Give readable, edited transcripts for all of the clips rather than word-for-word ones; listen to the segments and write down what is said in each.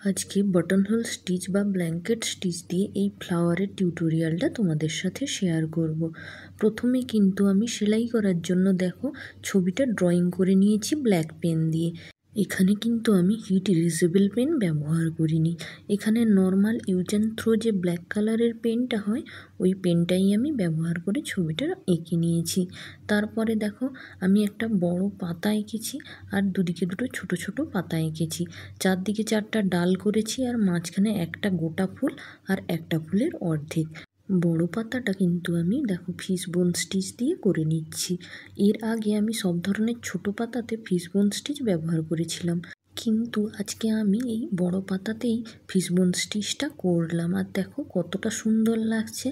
আজকে button whole stitch বা blanket stitch দিয়ে এই ফ্লাওয়ারের টিউটোরিয়ালটা তোমাদের সাথে শেয়ার করব। প্রথমে কিন্তু আমি সেলাই করার জন্য দেখো ছবিটা ড্রয়িং করে নিয়েছি ব্ল্যাক পেন দিয়ে। এখানে কিন্তু আমি হিট ইরেজেবল পেন ব্যবহার করিনি। এখানে নর্মাল ইউজ অ্যান্ড থ্রো যে ব্ল্যাক কালারের পেনটা হয় ওই পেনটাই আমি ব্যবহার করে ছবিটা এঁকে নিয়েছি। তারপরে দেখো আমি একটা বড় পাতা এঁকেছি আর দুদিকে দুটো ছোট ছোট পাতা এঁকেছি। চারদিকে চারটা ডাল করেছি আর মাঝখানে একটা গোটা ফুল আর একটা ফুলের অর্ধেক। বড় পাতাটা কিন্তু আমি দেখো ফিশবোন স্টিচ দিয়ে করে নিচ্ছি। এর আগে আমি সব ধরনের ছোট পাতাতে ফিশবোন স্টিচ ব্যবহার করেছিলাম, কিন্তু আজকে আমি এই বড় পাতাতেই ফিশবোন স্টিচটা করলাম। আর দেখো কতটা সুন্দর লাগছে।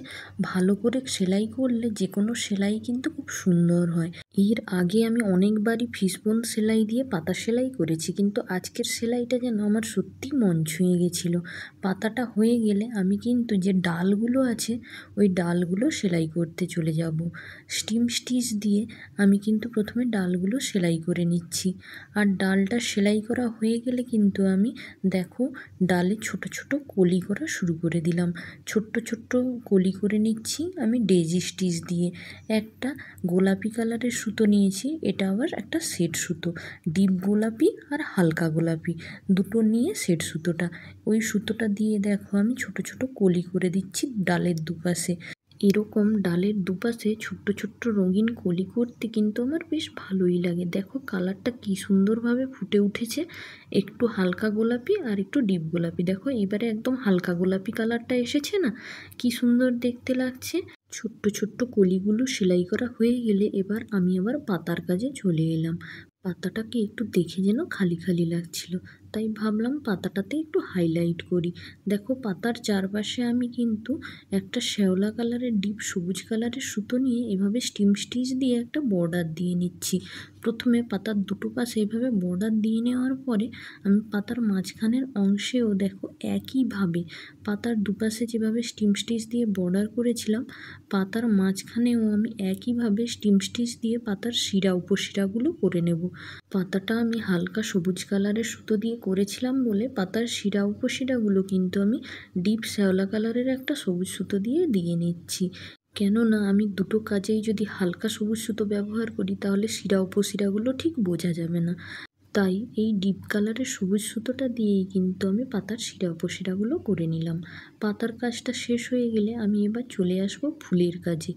ভালো করে সেলাই করলে যে কোনো সেলাই কিন্তু খুব সুন্দর হয়। এর আগে আমি অনেকবারই ফিশবোন সেলাই দিয়ে পাতা সেলাই করেছি, কিন্তু আজকের সেলাইটা যেন আমার সত্যি মন ছুঁয়ে গেছিলো। পাতাটা হয়ে গেলে আমি কিন্তু যে ডালগুলো আছে ওই ডালগুলো সেলাই করতে চলে যাব। স্টিম স্টিচ দিয়ে আমি কিন্তু প্রথমে ডালগুলো সেলাই করে নিচ্ছি। আর ডালটা সেলাই করা হয়ে গেলে কিন্তু আমি দেখো ডালে ছোট ছোট কলি করা শুরু করে দিলাম। ছোট্ট ছোট্ট কলি করে নিচ্ছি আমি ডেজি স্টিচ দিয়ে। একটা গোলাপি কালারের সুতো নিয়েছি, এটা আবার একটা সেট সুতো, ডিপ গোলাপি আর হালকা গোলাপি দুটো নিয়ে সেট সুতোটা। ওই সুতোটা দিয়ে দেখো আমি ছোট ছোট কলি করে দিচ্ছি ডালের দুপাশে। এরকম ডালের দুপাশে ছোট্ট ছোট্ট রঙিন কলি করতে কিন্তু আমার বেশ ভালোই লাগে। দেখো কালারটা কি সুন্দরভাবে ফুটে উঠেছে, একটু হালকা গোলাপি আর একটু ডিপ গোলাপি। দেখো এবারে একদম হালকা গোলাপি কালারটা এসেছে না, কি সুন্দর দেখতে লাগছে। ছোট্ট ছোট্ট কলিগুলো সেলাই করা হয়ে গেলে এবার আমি আবার পাতার কাজে চলে এলাম। পাতাটাকে একটু দেখে যেন খালি খালি লাগছিল, তাই ভাবলাম পাতাটাতে একটু হাইলাইট করি। দেখো পাতার চারপাশে আমি কিন্তু একটা শ্যাওলা কালারের ডিপ সবুজ কালারের সুতো নিয়ে এভাবে স্টিম স্টিচ দিয়ে একটা বর্ডার দিয়ে নিচ্ছি। প্রথমে পাতার দুটো পাশে এভাবে বর্ডার দিয়ে নেওয়ার পরে আমি পাতার মাঝখানের অংশেও দেখো একইভাবে পাতার দুপাশে যেভাবে স্টিম স্টিচ দিয়ে বর্ডার করেছিলাম, পাতার মাঝখানেও আমি একইভাবে স্টিম স্টিচ দিয়ে পাতার শিরা উপশিরাগুলো করে নেব। পাতাটা আমি হালকা সবুজ কালারের সুতো দিয়ে করেছিলাম বলে পাতার শিরা উপশিরাগুলো কিন্তু আমি ডিপ শ্যাওলা কালারের একটা সবুজ সুতো দিয়ে দিয়ে নিচ্ছি। কেননা আমি দুটো কাজেই যদি হালকা সবুজ সুতো ব্যবহার করি তাহলে শিরা উপশিরাগুলো ঠিক বোঝা যাবে না। তাই এই ডিপ কালারের সবুজ সুতোটা দিয়েই কিন্তু আমি পাতার শিরা উপশিরাগুলো করে নিলাম। পাতার কাজটা শেষ হয়ে গেলে আমি এবার চলে আসব ফুলের কাজে।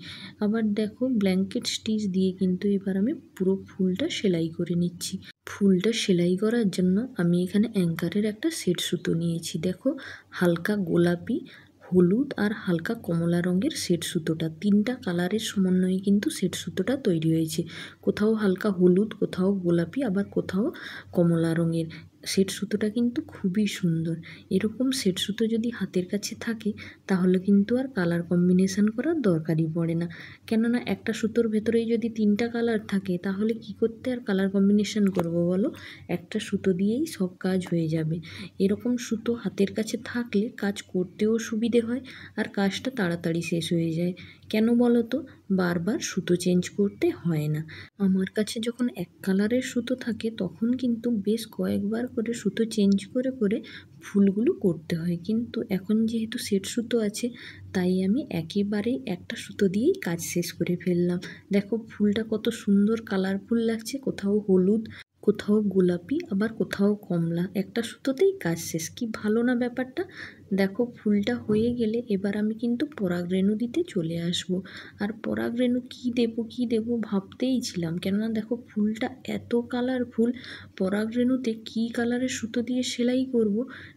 আবার দেখো ব্ল্যাঙ্কেট স্টিচ দিয়ে কিন্তু এবার আমি পুরো ফুলটা সেলাই করে নিচ্ছি। ফুলটা সেলাই করার জন্য আমি এখানে অ্যাঙ্কারের একটা সেট সুতো নিয়েছি। দেখো হালকা গোলাপি, হলুদ আর হালকা কমলা রঙের সেট সুতোটা, তিনটা কালারের সমন্বয়ে কিন্তু সেট সুতোটা তৈরি হয়েছে। কোথাও হালকা হলুদ, কোথাও গোলাপি, আবার কোথাও কমলা রঙের। সেট সুতোটা কিন্তু খুবই সুন্দর। এরকম সেট সুতো যদি হাতের কাছে থাকে তাহলে কিন্তু আর কালার কম্বিনেশন করার দরকারই পড়ে না। কেননা একটা সুতোর ভেতরেই যদি তিনটা কালার থাকে তাহলে কি করতে আর কালার কম্বিনেশন করব বলো? একটা সুতো দিয়েই সব কাজ হয়ে যাবে। এরকম সুতো হাতের কাছে থাকলে কাজ করতেও সুবিধে হয় আর কাজটা তাড়াতাড়ি শেষ হয়ে যায়। কেন বলো তো? বারবার সুতো চেঞ্জ করতে হয় না। আমার কাছে যখন এক কালারের সুতো থাকে তখন কিন্তু বেশ কয়েকবার করে সুতো চেঞ্জ করে করে ফুলগুলো করতে হয়, কিন্তু এখন যেহেতু সেট সুতো আছে তাই আমি একেবারেই একটা সুতো দিয়েই কাজ শেষ করে ফেললাম। দেখো ফুলটা কত সুন্দর কালারফুল লাগছে, কোথাও হলুদ, কোথাও গোলাপি, আবার কোথাও কমলা। একটা সুতোতেই কাজ শেষ, কি ভালো না ব্যাপারটা? দেখো ফুলটা হয়ে গেলে এবার আমি কিন্তু পরাগরেণু দিতে চলে আসব। আর পরাগরেণু কী দেবো ভাবতেই ছিলাম, কেননা দেখো ফুলটা এত কালারফুল, পরাগরেণুতে কী কালারের সুতো দিয়ে সেলাই করব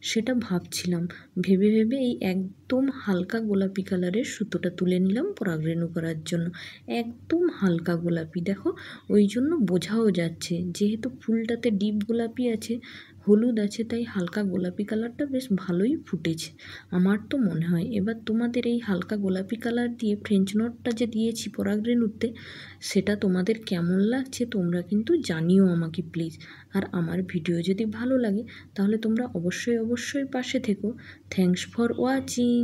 সেটা ভাবছিলাম। ভেবে ভেবে এই একদম হালকা গোলাপি কালারের সুতোটা তুলে নিলাম পরাগরেণু করার জন্য। একদম হালকা গোলাপি, দেখো ওই জন্য বোঝাও যাচ্ছে যেহেতু ফুলটাতে ডিপ গোলাপি আছে, হলুদ আছে, তাই হালকা গোলাপি কালারটা বেশ ভালোই ফুটেছে আমার তো মনে হয়। এবার তোমাদের এই হালকা গোলাপি কালার দিয়ে ফ্রেঞ্চ নটটা যে দিয়েছি পরাগরেণুতে সেটা তোমাদের কেমন লাগছে তোমরা কিন্তু জানিও আমাকে প্লিজ। আর আমার ভিডিও যদি ভালো লাগে তাহলে তোমরা অবশ্যই অবশ্যই পাশে থেকো। Thanks for watching.